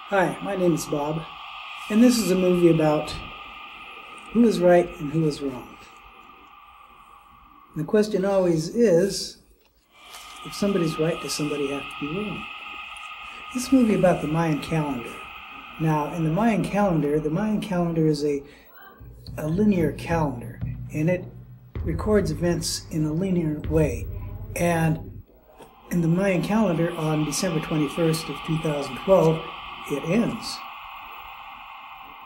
Hi, my name is Bob, and this is a movie about who is right and who is wrong. And the question always is, if somebody's right, does somebody have to be wrong? This movie about the Mayan calendar. Now, in the Mayan calendar is a linear calendar, and it records events in a linear way. And in the Mayan calendar, on December 21st of 2012, it ends.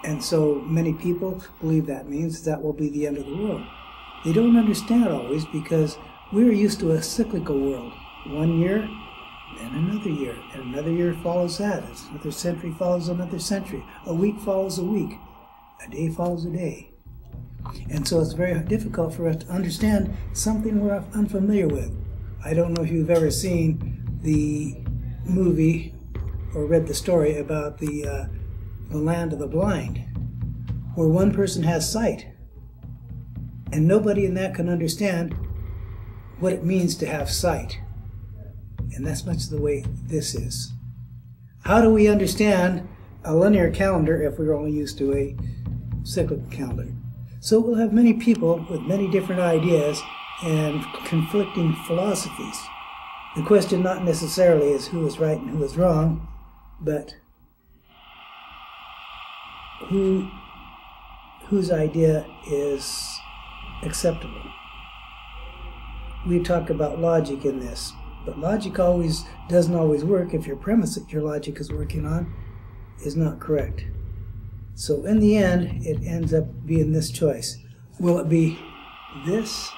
And so many people believe that means that will be the end of the world. They don't understand always, because we're used to a cyclical world. 1 year, then another year, and another year follows that. Another century follows another century. A week follows a week. A day follows a day. And so it's very difficult for us to understand something we're unfamiliar with. I don't know if you've ever seen the movie or read the story about the land of the blind, where one person has sight, and nobody in that can understand what it means to have sight. And that's much the way this is. How do we understand a linear calendar if we're only used to a cyclical calendar? So we'll have many people with many different ideas and conflicting philosophies. The question not necessarily is who is right and who is wrong, but whose idea is acceptable. We talk about logic in this, but logic doesn't always work if your premise that your logic is working on is not correct. So in the end, it ends up being this choice. Will it be this,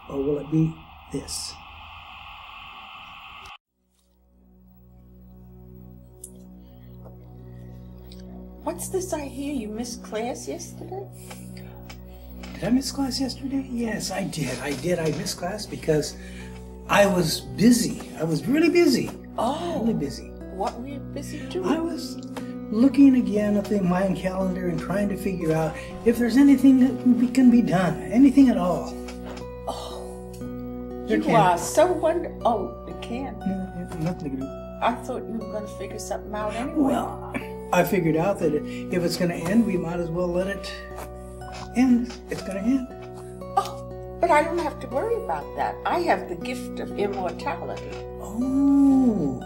or will it be this? What's this I hear? You missed class yesterday? Did I miss class yesterday? Yes, I did. I missed class because I was busy. I was really busy. Oh. Really busy. What were you busy doing? I was looking again at the Mayan calendar and trying to figure out if there's anything that can be done. Anything at all. Oh. There You are so wonderful. Oh, it can't. No, nothing to do. I thought you were going to figure something out anyway. Well, I figured out that if it's going to end, we might as well let it end. It's going to end. Oh, but I don't have to worry about that. I have the gift of immortality. Oh.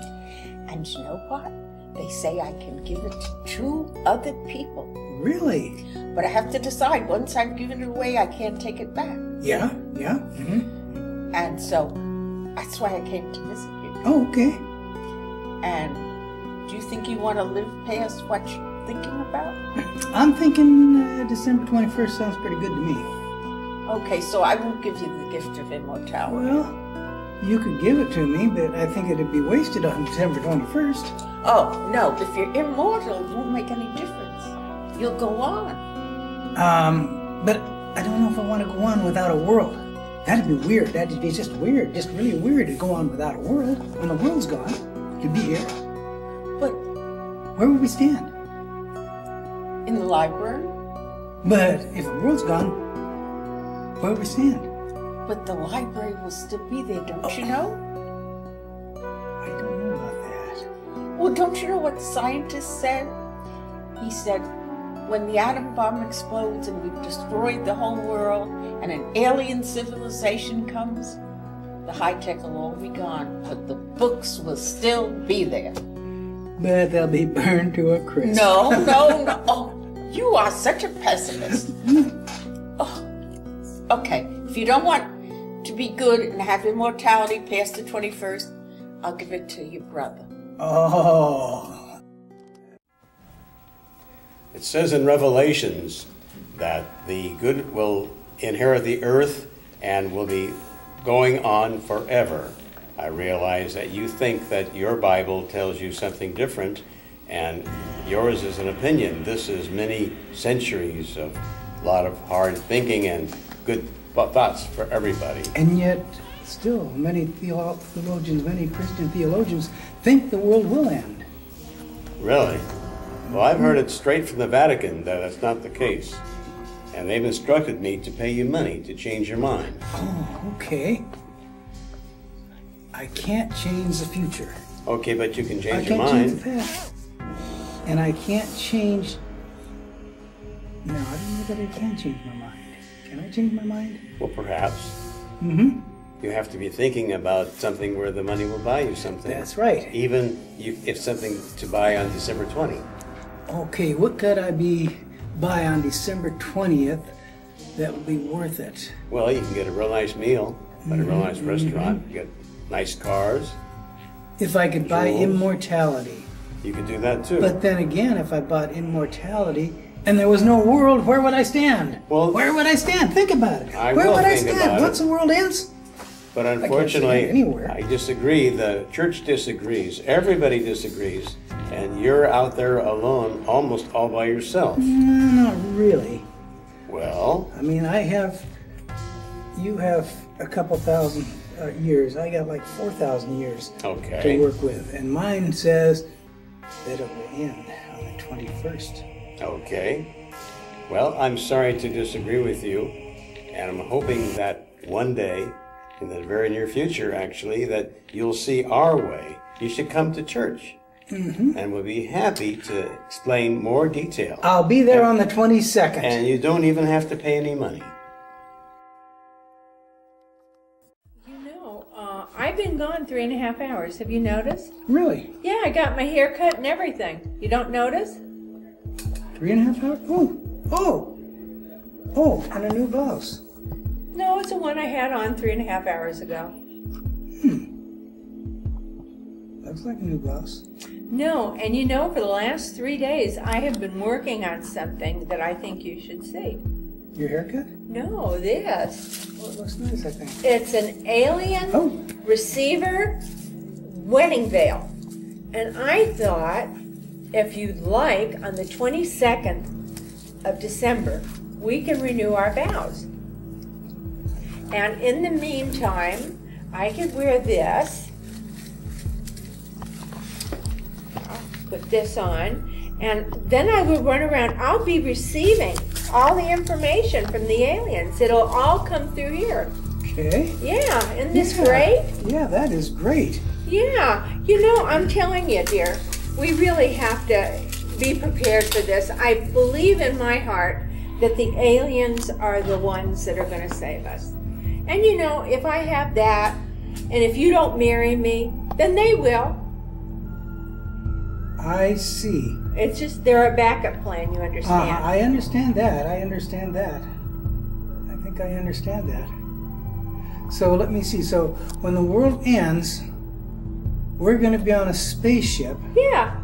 And you know what? They say I can give it to 2 other people. Really? But I have to decide. Once I've given it away, I can't take it back. Yeah, yeah. Mm-hmm. And so that's why I came to visit you. Oh, okay. And do you think you want to live past what you're thinking about? I'm thinking December 21st sounds pretty good to me. Okay, so I won't give you the gift of immortality. Well, you could give it to me, but I think it'd be wasted on December 21st. Oh, no, if you're immortal, it won't make any difference. You'll go on. But I don't know if I want to go on without a world. That'd be weird. That'd be just weird. Just really weird to go on without a world. When the world's gone, you'd be here. But where would we stand? In the library. But if the world's gone, where would we stand? But the library will still be there, don't you know? I don't know about that. Well, don't you know what the scientist said? He said, when the atom bomb explodes and we've destroyed the whole world and an alien civilization comes, the high-tech will all be gone, but the books will still be there. But they'll be burned to a crisp. No. Oh, you are such a pessimist. Oh, okay, if you don't want to be good and have immortality past the 21st, I'll give it to your brother. Oh. It says in Revelations that the good will inherit the earth and will be going on forever. I realize that you think that your Bible tells you something different, and yours is an opinion. This is many centuries of a lot of hard thinking and good thoughts for everybody. And yet, still, many theologians, many Christian theologians think the world will end. Really? Well, I've heard it straight from the Vatican that that's not the case. And they've instructed me to pay you money to change your mind. Oh, okay. I can't change the future. Okay, but you can I change your can't change mind. the past. And I can't change... No, I don't know that I can change my mind. Can I change my mind? Well, perhaps. Mm-hmm. You have to be thinking about something where the money will buy you something. That's right. Even if something to buy on December 20. Okay, what could I buy on December 20th that would be worth it? Well, you can get a real nice meal at a real nice restaurant. You get nice cars. If I could buy Jewels. immortality. You could do that too. But then again, if I bought immortality and there was no world, where would I stand? Well, where would I stand? Think about it. I Where will would I think stand? about it. Once the world ends? But stand unfortunately, anywhere. I disagree. The church disagrees. Everybody disagrees. And you're out there alone, almost all by yourself. No, not really. Well, I mean, you have a couple thousand years. I got like 4,000 years okay. to work with. And mine says that it will end on the 21st. Okay. Well, I'm sorry to disagree with you. And I'm hoping that one day, in the very near future actually, that you'll see our way. You should come to church. Mm-hmm. And we'll be happy to explain more detail. I'll be there on the 22nd. And you don't even have to pay any money. You know, I've been gone 3.5 hours. Have you noticed? Really? Yeah, I got my hair cut and everything. You don't notice? 3.5 hours? Oh, and a new blouse. No, it's the one I had on 3.5 hours ago. Looks like a new blouse. No, and you know, for the last 3 days, I have been working on something that I think you should see. Your haircut? No, this. Well, it looks nice, I think. It's an alien receiver wedding veil. And I thought, if you'd like, on the 22nd of December, we can renew our vows. And in the meantime, I could wear this. I'll put this on. And then I would run around. I'll be receiving all the information from the aliens. It'll all come through here. Okay. Yeah, isn't this great? Yeah, that is great. Yeah, you know, I'm telling you, dear, we really have to be prepared for this. I believe in my heart that the aliens are the ones that are going to save us. And you know, if I have that, and if you don't marry me, then they will. I see. It's just, they're a backup plan, you understand? I understand that. I understand that. I think I understand that. So let me see. So when the world ends, we're going to be on a spaceship. Yeah.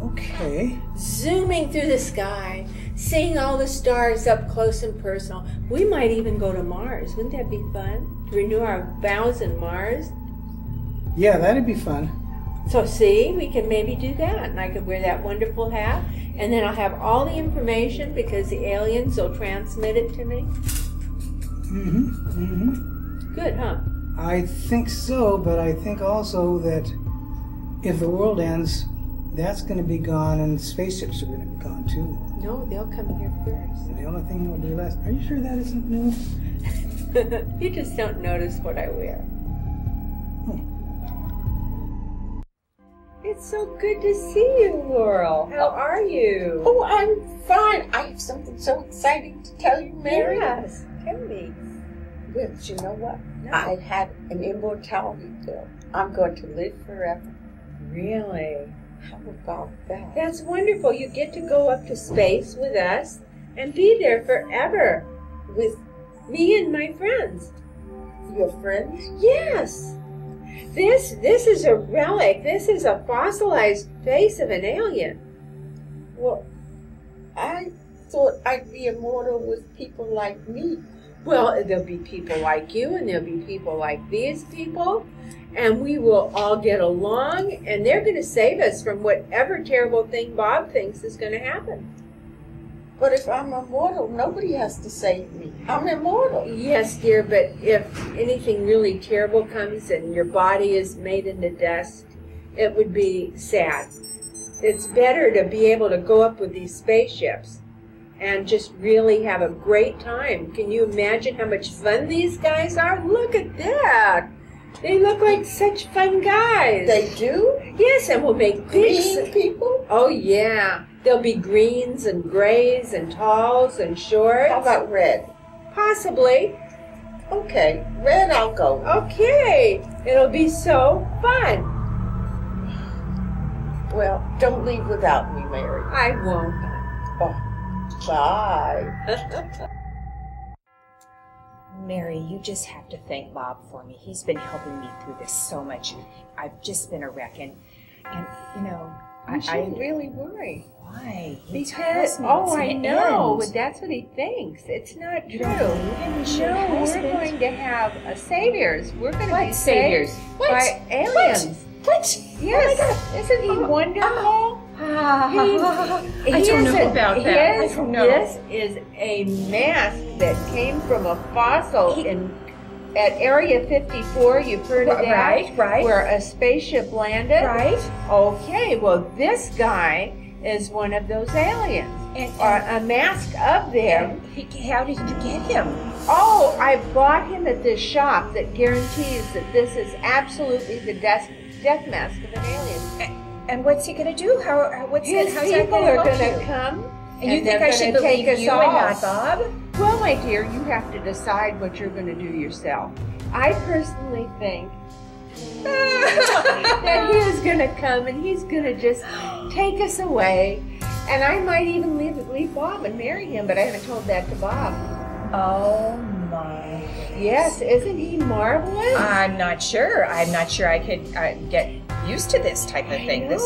Okay. Zooming through the sky, seeing all the stars up close and personal. We might even go to Mars. Wouldn't that be fun? To renew our vows in Mars? Yeah, that'd be fun. So see, we can maybe do that. And I could wear that wonderful hat. And then I'll have all the information because the aliens will transmit it to me. Good, huh? I think so, but I think also that if the world ends, that's going to be gone and spaceships are going to be gone too. No, they'll come here first. And the only thing that will be left... Are you sure that isn't new? You just don't notice what I wear. It's so good to see you, Laurel. How are you? Oh, I'm fine. I have something so exciting to tell you, Mary. Yes, tell me. Well, you know what? No. I had an immortality pill. I'm going to live forever. Really? How about that? That's wonderful. You get to go up to space with us and be there forever with me and my friends. Your friends? Yes. This is a relic. This is a fossilized face of an alien. Well, I thought I'd be immortal with people like me. Well, there'll be people like you, and there'll be people like these people, and we will all get along, and they're going to save us from whatever terrible thing Bob thinks is going to happen. But if I'm immortal, nobody has to save me. I'm immortal. Yes, dear, but if anything really terrible comes and your body is made into dust, it would be sad. It's better to be able to go up with these spaceships and just really have a great time. Can you imagine how much fun these guys are? Look at that. They look like such fun guys. They do? Yes, and we'll make Green people? Oh, yeah. There'll be greens and grays and talls and shorts. How about red? Possibly. Okay, red I'll go. Okay. It'll be so fun. Well, don't leave without me, Mary. I won't. Oh, bye. Mary, you just have to thank Bob for me. He's been helping me through this so much. I've just been a wreck, and you know, You shouldn't really worry. Why? Because, I know, but that's what he thinks. It's not true. No, we're going to have saviors. We're going to be saviors? saved by aliens. What? Yes. Oh Isn't he wonderful? I don't know about that. I don't know. This is a mask that came from a fossil at Area 54. You've heard of that? Right. Where a spaceship landed? Right. Okay, well, this guy is one of those aliens. And a mask of them. How did you get him? Oh, I bought him at this shop that guarantees that this is absolutely the death mask of an alien. And what's he going to do? His people are going to come. And you think I should believe you and not Bob? Well, my dear, you have to decide what you're going to do yourself. I personally think that he is going to come and he's going to just take us away. And I might even leave Bob and marry him, but I haven't told that to Bob. Oh, my. Yes, isn't he marvelous? I'm not sure. I'm not sure I could get used to this type of thing. But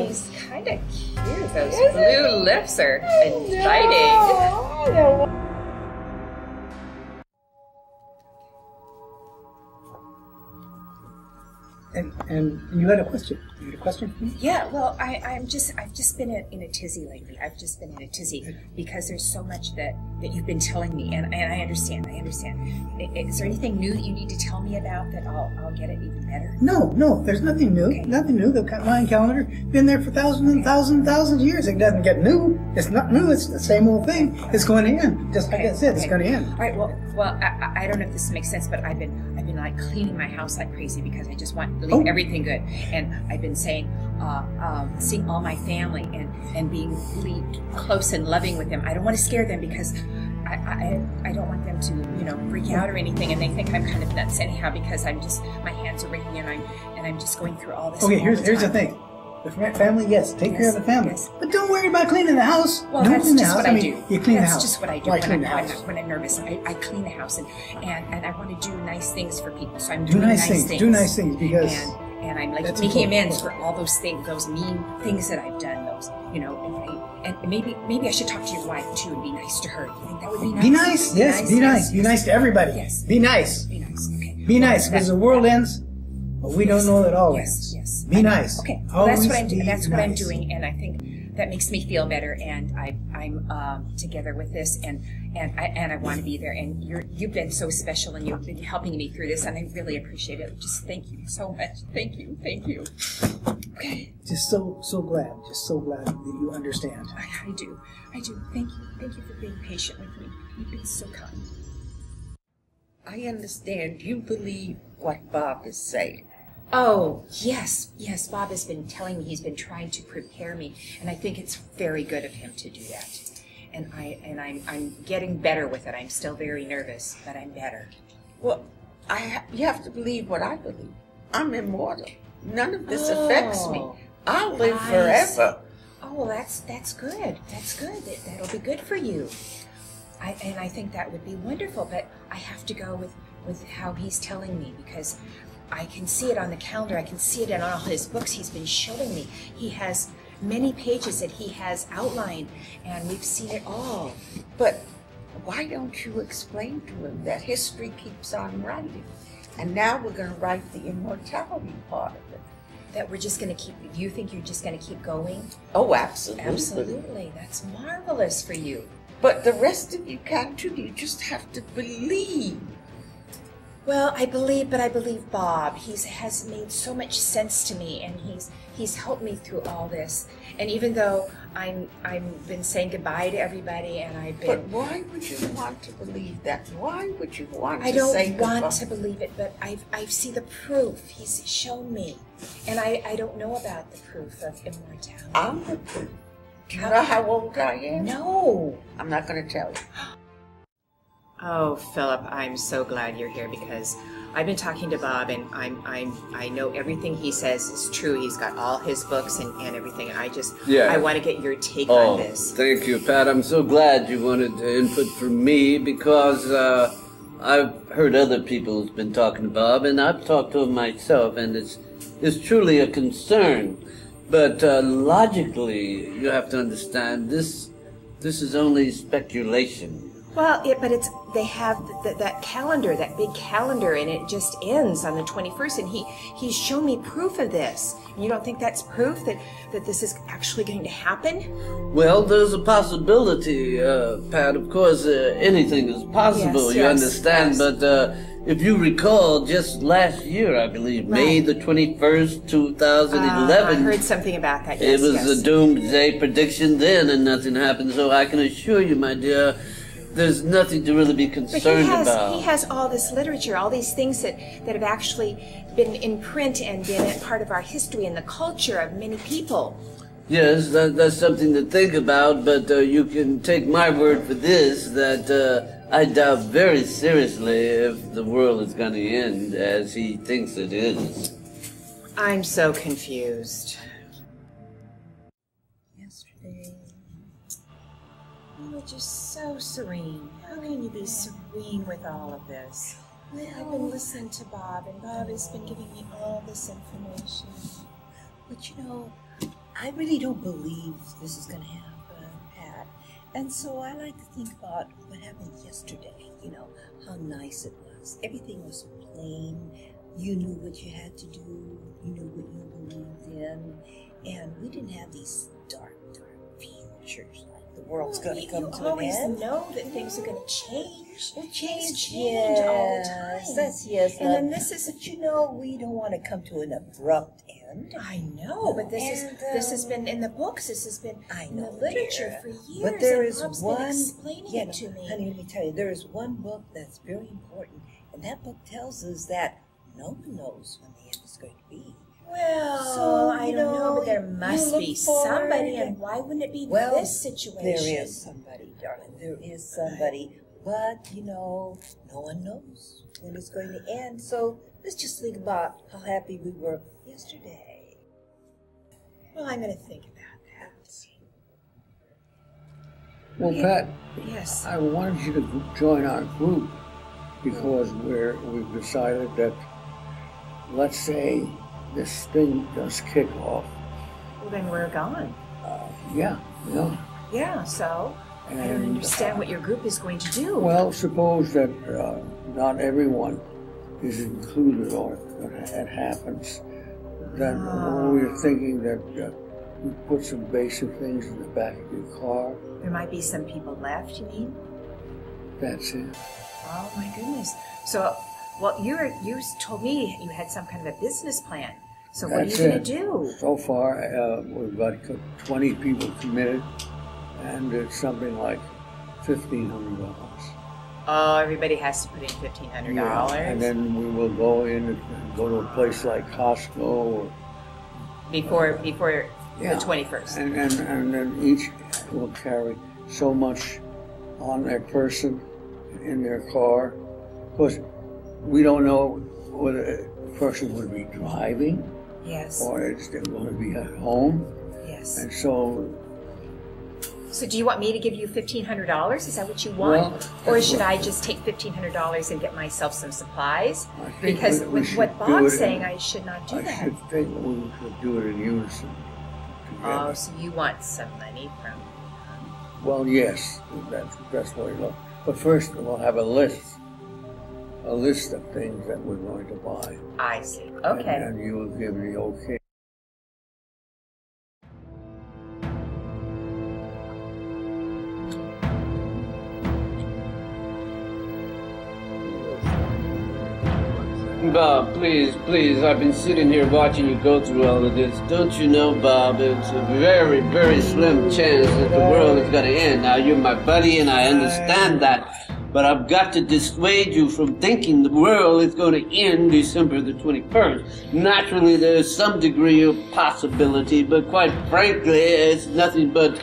he's kind of cute. Those blue lips are inviting. And you had a question. You had a question for me? Yeah, well, I've just been in a tizzy lately. I've just been in a tizzy because there's so much that you've been telling me, and I understand. Is there anything new that you need to tell me about that I'll get it even better? No, there's nothing new. Okay. Nothing new. The Mayan calendar been there for thousands of years. It doesn't get new. It's not new. It's the same old thing. It's going to end. Just like I said, it's going to end. All right. Well, I don't know if this makes sense, but I've been like cleaning my house like crazy because I just want to leave everything good. And I've been saying, seeing all my family and being really close and loving with them. I don't want to scare them because I don't want them to, freak out or anything, and they think I'm kind of nuts anyhow because my hands are raking and I'm just going through all this. Okay, here's the thing. The family, yes, take care of the family. Yes. But don't worry about cleaning the house. Well, don't that's clean the just house. what I do. You clean the house. That's just what I do when I'm nervous. I clean the house and I want to do nice things for people. So I'm doing nice things. Do nice things because and I'm like making amends for all those things, those mean things that I've done. Those, and maybe I should talk to your wife too and be nice to her. Do you think that would be nice? Be nice. Yes, be nice. Be nice to everybody. Yes. Be nice. Be nice. Okay. Be nice because the world ends. But we don't know that all ends. Yes. Be nice. Okay. Well, that's what I'm doing. That's what I'm nice. doing, and I think that makes me feel better. And I'm together with this, and I want to be there. And you've been so special, and you've been helping me through this, and I really appreciate it. Just thank you so much. Thank you. Okay. Just so glad that you understand. I do. Thank you. Thank you for being patient with me. You've been so kind. I understand you believe what Bob is saying. Oh, yes. Bob has been telling me he's been trying to prepare me, and I think it's very good of him to do that. And I'm getting better with it. I'm still very nervous, but I'm better. Well, you have to believe what I believe. I'm immortal. None of this affects me. I'll live forever. Oh, that's good. That's good. That'll be good for you. I think that would be wonderful, but I have to go with how he's telling me because I can see it on the calendar. I can see it in all his books he's been showing me. He has many pages that he has outlined, and we've seen it all. But why don't you explain to him that history keeps on writing? And now we're going to write the immortality part of it. That we're just going to keep, you think you're just going to keep going? Oh, absolutely. Absolutely. That's marvelous for you. But the rest of you can't too. You just have to believe. Well, I believe Bob. Has made so much sense to me, and he's helped me through all this. And even though I've been saying goodbye to everybody, and I've been. But why would you want to believe that? Why would you want I to don't say want goodbye? to believe it, but I see the proof. He's shown me, and I don't know about the proof of immortality. I'm the proof. Do you know how old I am? No. I'm not going to tell you. Oh, Philip, I'm so glad you're here because I've been talking to Bob, and I know everything he says is true. He's got all his books and everything, and I want to get your take on this. Thank you, Pat. I'm so glad you wanted input from me because I've heard other people who've been talking to Bob, and I've talked to him myself, and it's truly a concern. But logically, you have to understand this is only speculation. Well, they have that calendar, that big calendar, and it just ends on the 21st, and he's shown me proof of this. You don't think that's proof that this is actually going to happen? Well, there's a possibility, Pat. Of course, anything is possible, you understand, but if you recall, just last year, I believe, May the 21st, 2011. I heard something about that, It was a doomsday prediction then, and nothing happened, so I can assure you, my dear, there's nothing to really be concerned about. He has all this literature, all these things that have actually been in print and been a part of our history and the culture of many people. Yes, that's something to think about, but you can take my word for this, that I doubt very seriously if the world is going to end as he thinks it is. I'm so confused. Yesterday. You were just so serene. How can you be serene with all of this? I've been listening to Bob, and Bob has been giving me all this information. But you know, I really don't believe this is going to happen, Pat. And so I like to think about what happened yesterday, you know, how nice it was. Everything was plain. You knew what you had to do. You knew what you believed in. And we didn't have these dark futures like the world's going to come to an You end. always know that things are going to change. Well, Things change all the time. Yes. And then this is... But you know, we don't want to come to an abrupt end. I know, but this has been in the books. This has been in the literature for years. But there and is Bob's one, been explaining it to me. Honey, let me tell you, there is one book that's very important, and that book tells us that no one knows when the end is going to be. Well, So, I you don't know, know, but there you must look be forward somebody, and- and why wouldn't it be Well, this situation? There is somebody, darling. There is somebody. But, you know, no one knows when it's going to end. So let's just think about how happy we were yesterday. Well, I'm going to think about that. Well, Pat, Yes. I wanted you to join our group because we've decided that, let's say, this thing does kick off. Well, then we're gone. Yeah. Yeah, so I don't And, understand what your group is going to do. Well, suppose that not everyone is included or it happens. Then we're thinking that we put some basic things in the back of your car. There might be some people left, you mean? That's it. Oh, my goodness. So, well, you told me you had some kind of a business plan. So what That's are you going it. to do? So far, we've got 20 people committed, and it's something like $1,500. Oh, everybody has to put in $1,500. Yeah, and then we will go in and go to a place like Costco or Before the Yeah. 21st. and then each will carry so much on their person in their car. Of course, we don't know whether the person would be driving Yes. or it's they're going to be at home, Yes. and so. So do you want me to give you $1,500? Is that what you want? Well, or that's should what- I just take $1,500 and get myself some supplies? I think Because we with should what do Bob's it saying, in- I should not do I that. should think we should do it in unison together. Oh, so you want some money from... Well, yes, that's what we look. But first, we'll have a list of things that we're going to buy. I see. Okay. And you will give the okay. Bob, please, please. I've been sitting here watching you go through all of this. Don't you know, Bob, it's a very, very slim chance that the world is going to end. Now, you're my buddy, and I understand that. But I've got to dissuade you from thinking the world is going to end December the 21st. Naturally, there's some degree of possibility, but quite frankly, it's nothing but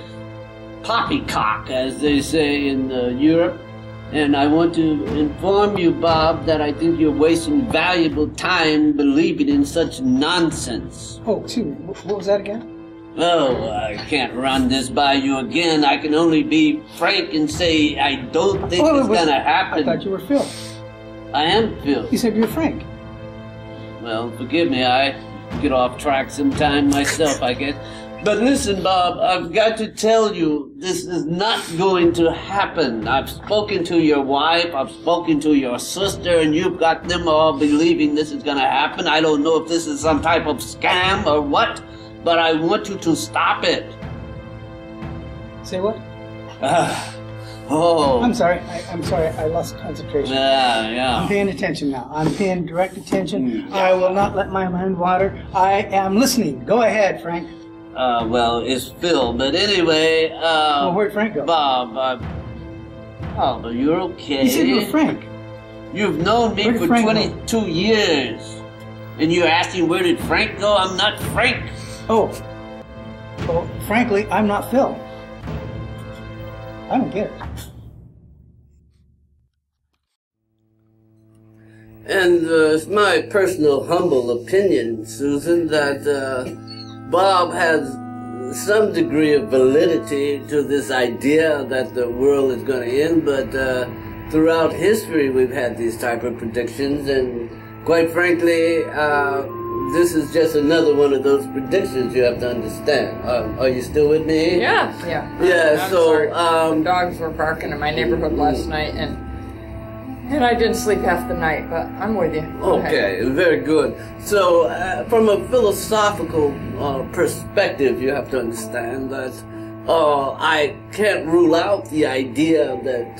poppycock, as they say in Europe. And I want to inform you, Bob, that I think you're wasting valuable time believing in such nonsense. Oh, excuse me. What was that again? Oh, I can't run this by you again. I can only be frank and say I don't think it's going to happen. I thought you were Phil. I am Phil. You said you were Frank. Well, forgive me. I get off track sometime myself, I guess. But listen, Bob, I've got to tell you, this is not going to happen. I've spoken to your wife, I've spoken to your sister, and you've got them all believing this is going to happen. I don't know if this is some type of scam or what, but I want you to stop it. Say what? Oh. I'm sorry. I'm sorry. I lost concentration. Yeah. I'm paying attention now. I'm paying direct attention. I will not let my mind wander. I am listening. Go ahead, Frank. Well, it's Phil, but anyway, well, where'd Frank go? Bob, oh, you're okay. You said you were Frank. You've known me for 22 years, and you're asking where did Frank go? I'm not Frank. Oh, well, frankly, I'm not Phil. I don't get it. And it's my personal humble opinion, Susan, that Bob has some degree of validity to this idea that the world is going to end, but throughout history we've had these type of predictions, and quite frankly, this is just another one of those predictions you have to understand. Are you still with me? Yeah. Yeah, I'm so, sorry. The dogs were barking in my neighborhood last night, and I didn't sleep half the night, but I'm with you. Okay, very good. So, from a philosophical perspective, you have to understand that I can't rule out the idea that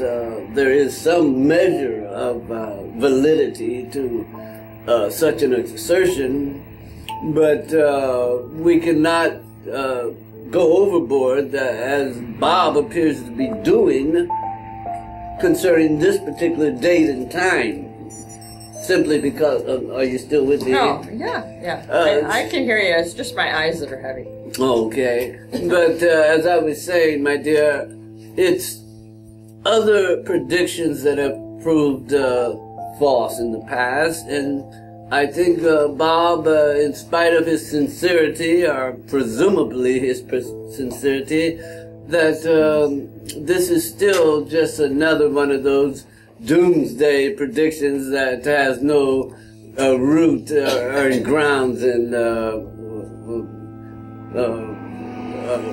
there is some measure of validity to such an assertion, but we cannot go overboard, as Bob appears to be doing, concerning this particular date and time, simply because are you still with me? Oh, yeah. I can hear you. It's just my eyes that are heavy. Okay. But as I was saying, my dear, it's other predictions that have proved false in the past, and I think Bob, in spite of his sincerity, or presumably his sincerity, that this is still just another one of those doomsday predictions that has no root or grounds in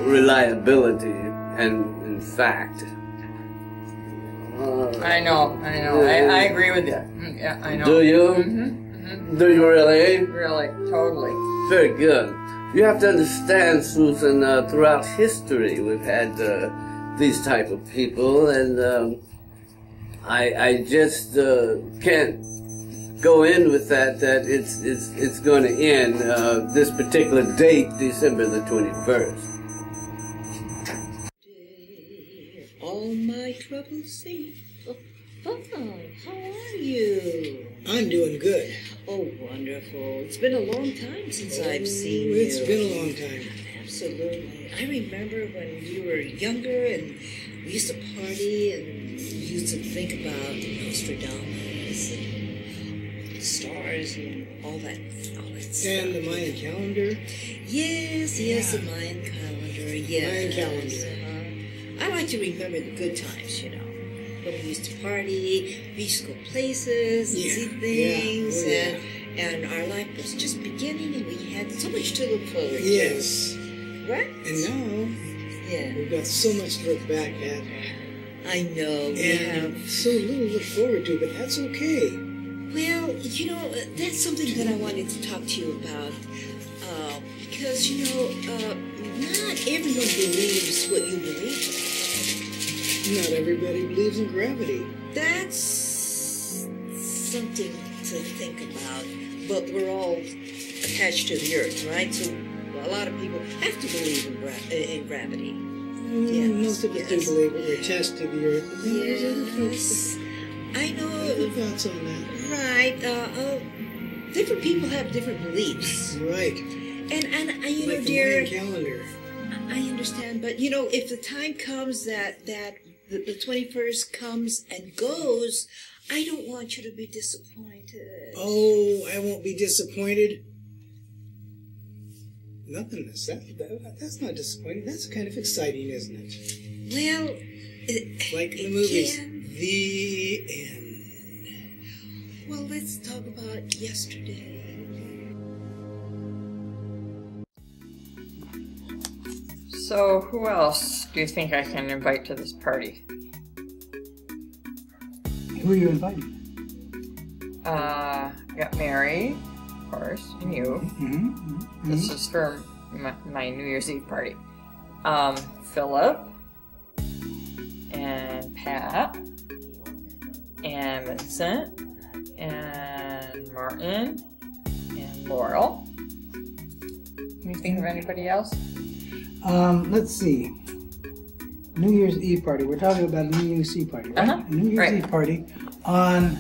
reliability and in fact. I know. I agree with you. Yeah, I know. Do you? Mm-hmm. Do you really? Really, totally. Very good. You have to understand, Susan, throughout history we've had these type of people, and I just can't go in with that it's going to end this particular date, December the 21st. All my troubles see. Oh, how are you? I'm doing good. Oh, wonderful. It's been a long time since I've seen you. It's been a long time. Absolutely. I remember when you were younger and we used to party and we used to think about Nostradamus and stars and all that stuff. And the Mayan calendar. Yes, the Mayan calendar, yes. Mayan calendar. I like to remember the good times, you know. When we used to party, we used to go places and see things, and our life was just beginning, and we had so much to look forward to. Yes. Right? And now, we've got so much to look back at. I know. We have so little to look forward to, but that's okay. Well, you know, that's something that I wanted to talk to you about, because, you know, not everyone believes what you believe. Not everybody believes in gravity. That's something to think about, but we're all attached to the earth, right? So a lot of people have to believe in gravity. Most of us do believe we're attached to the earth. But there's other folks that I know. have thoughts on that. Right. Different people have different beliefs. Right. And you know, like dear, the Mayan calendar. I understand, but you know, if the time comes that the 21st comes and goes, I don't want you to be disappointed. Oh, I won't be disappointed. Nothing. That's not disappointing. That's kind of exciting, isn't it? Well, like the movies. The end. Well, let's talk about yesterday. So, who else do you think I can invite to this party? Who are you inviting? Got Mary, of course, and you. This is for my New Year's Eve party. Phillip, and Pat, and Vincent, and Martin, and Laurel. Can you think of anybody else? Let's see. New Year's Eve party. We're talking about a New Year's Eve party, right? A New Year's Eve party on...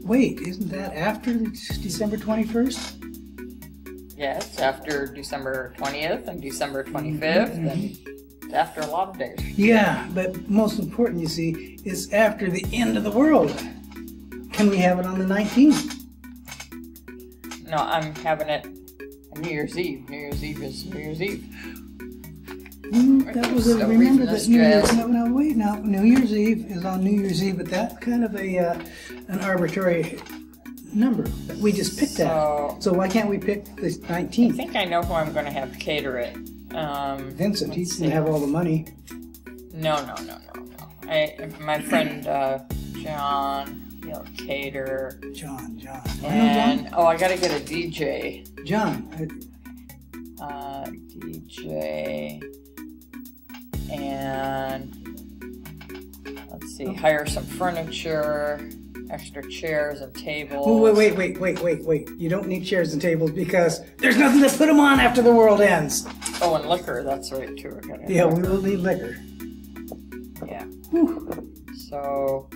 Wait, isn't that after December 21st? Yes, after December 20th and December 25th, and it's after a lot of days. Yeah, but most important, you see, is after the end of the world. Can we have it on the 19th? No, I'm having it New Year's Eve. New Year's Eve is New Year's Eve. That was a, remember that New Year's Eve. No, wait, now New Year's Eve is on New Year's Eve, but that's kind of an arbitrary number that we just picked out. So why can't we pick the 19th? I think I know who I'm going to have cater it. Vincent, he's going to have all the money. No. My friend John, he'll cater. John. And I got to get a DJ. John. DJ. And let's see, hire some furniture, extra chairs and tables. Oh, wait. You don't need chairs and tables because there's nothing to put them on after the world ends. Oh, and liquor, that's right too. Yeah, we will need liquor. Yeah. Whew. So,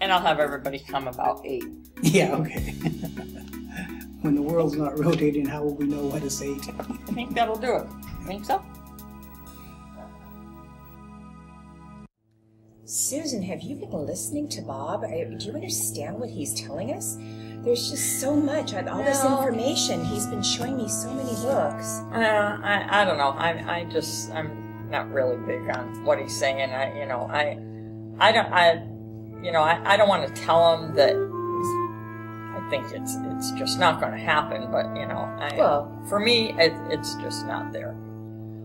and I'll have everybody come about 8. Yeah, okay. When the world's not rotating, how will we know what is 8? I think that'll do it. You think so? Susan, have you been listening to Bob? Do you understand what he's telling us? There's just so much, all this information. He's been showing me so many books. I don't know. I'm not really big on what he's saying. I don't want to tell him that I think it's just not going to happen. But for me, it's just not there.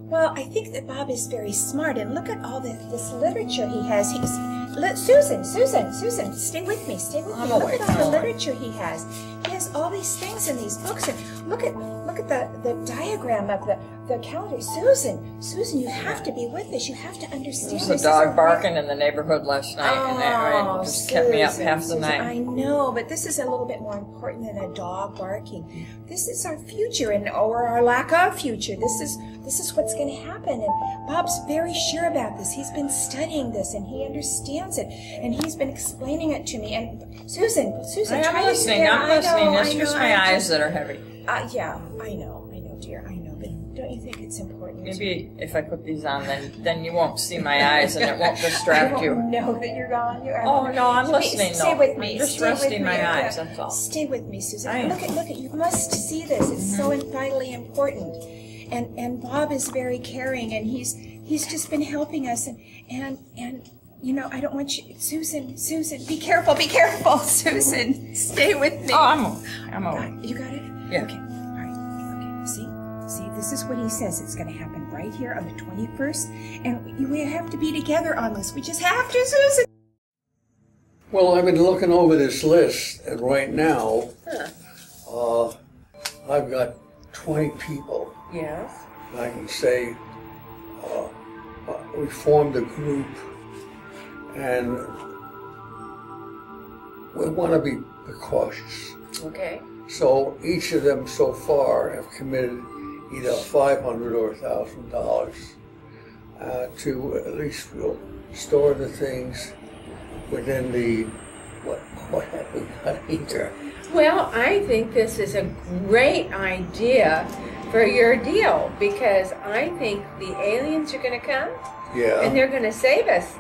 Well, I think that Bob is very smart, and look at all this literature he has. Susan, stay with me. Look at all the literature he has. He has all these things in these books, and look at the diagram of the calendar. Susan, you have to be with us. You have to understand. There was a dog barking in the neighborhood last night, and that just kept me up half the night. I know, but this is a little bit more important than a dog barking. This is our future, or our lack of future. This is what's going to happen, and Bob's very sure about this. He's been studying this, and he understands it, and he's been explaining it to me. And Susan, I'm listening. It's just my eyes that are heavy. Yeah, I know, dear, I know. But don't you think it's important? Maybe if I put these on, then you won't see my eyes, and it won't distract you. I don't know that you're gone. Oh no, I'm listening. Stay with me. I'm just resting my eyes. That's all. Stay with me, Susan. Look at. You must see this. It's so vitally important. And Bob is very caring, and he's just been helping us, and I don't want you, Susan, be careful, Susan, stay with me. Oh, I'm all right. You got it? Yeah. Okay, all right, okay, see, this is what he says. It's going to happen right here on the 21st, and we have to be together on this. We just have to, Susan. Well, I've been looking over this list, and right now, I've got 20 people. Yes. I can say we formed a group, and we want to be cautious. Okay. So each of them so far have committed either $500 or $1,000 to at least store the things within the what have we got here? Well, I think this is a great idea for your deal because I think the aliens are going to come and they're going to save us.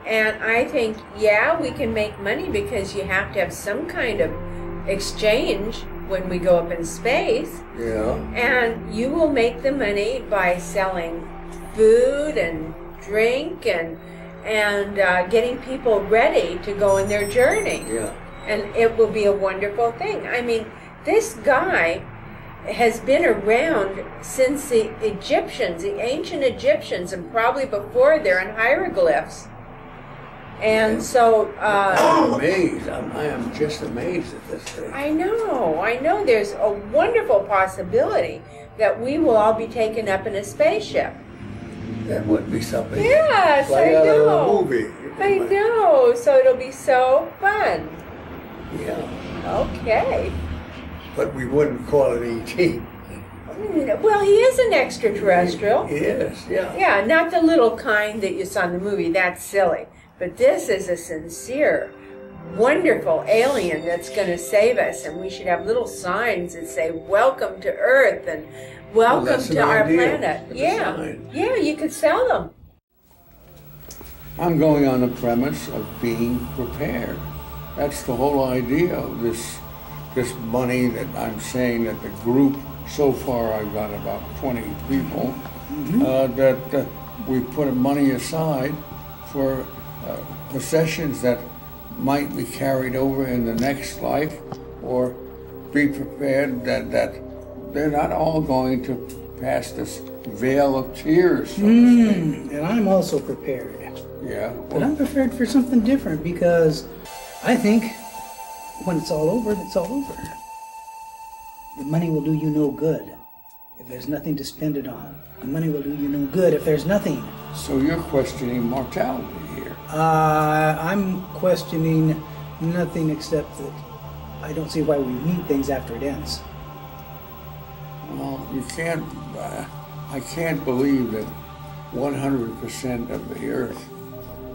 And I think, yeah, we can make money because you have to have some kind of exchange when we go up in space. Yeah. And you will make the money by selling food and drink and getting people ready to go on their journey. Yeah. And it will be a wonderful thing. I mean, this guy has been around since the Egyptians, the ancient Egyptians, and probably before there in hieroglyphs. And so... I'm amazed. I am just amazed at this thing. I know. There's a wonderful possibility that we will all be taken up in a spaceship. That would be something. Yes, like I out know. of a movie. I know. So it'll be so fun. Yeah. Okay. But we wouldn't call it E.T. Well, he is an extraterrestrial. He is, yeah. Yeah, not the little kind that you saw in the movie. That's silly. But this is a sincere, wonderful alien that's going to save us. And we should have little signs that say, "Welcome to Earth," and "Welcome to our planet." Yeah. Yeah, you could sell them. I'm going on the premise of being prepared. That's the whole idea of this money that I'm saying that the group, so far I've got about 20 people, that we put money aside for possessions that might be carried over in the next life, or be prepared that they're not all going to pass this veil of tears, so to speak. And I'm also prepared. Yeah. But I'm prepared for something different because I think when it's all over, it's all over. The money will do you no good if there's nothing to spend it on. The money will do you no good if there's nothing. So you're questioning mortality here. I'm questioning nothing except that I don't see why we need things after it ends. Well, you can't, I can't believe that 100% of the earth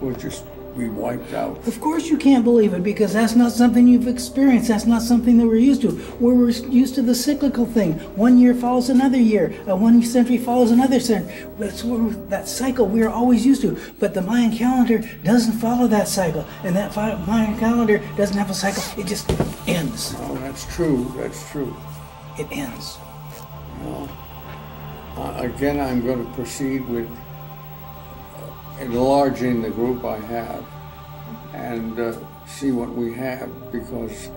will just be wiped out. Of course you can't believe it because that's not something you've experienced. That's not something that we're used to. We're used to the cyclical thing. 1 year follows another year. 1 century follows another century. That's that cycle we're always used to. But the Mayan calendar doesn't follow that cycle. And that Mayan calendar doesn't have a cycle. It just ends. Oh, that's true. That's true. It ends. Well, again, I'm going to proceed with enlarging the group I have and see what we have, because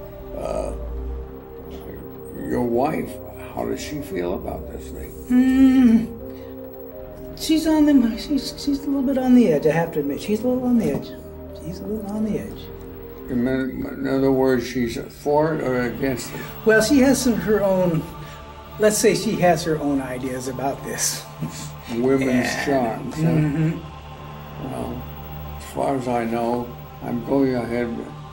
your wife, how does she feel about this thing? She's on the, she's a little bit on the edge, I have to admit. She's a little on the edge. She's a little on the edge. In other words, she's for it or against it? Well, she has her own, let's say she has her own ideas about this. Women's charms, huh? Well, as far as I know, I'm going ahead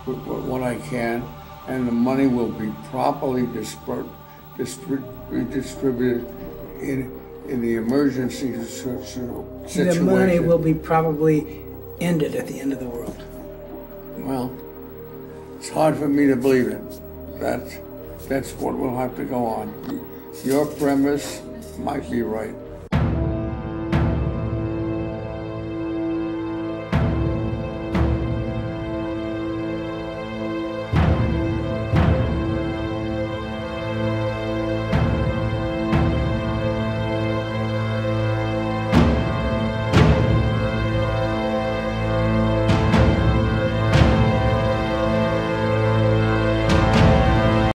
with what I can, and the money will be properly redistributed in the emergency situation. The money will be probably ended at the end of the world. Well, it's hard for me to believe it. That's what we'll have to go on. Your premise might be right.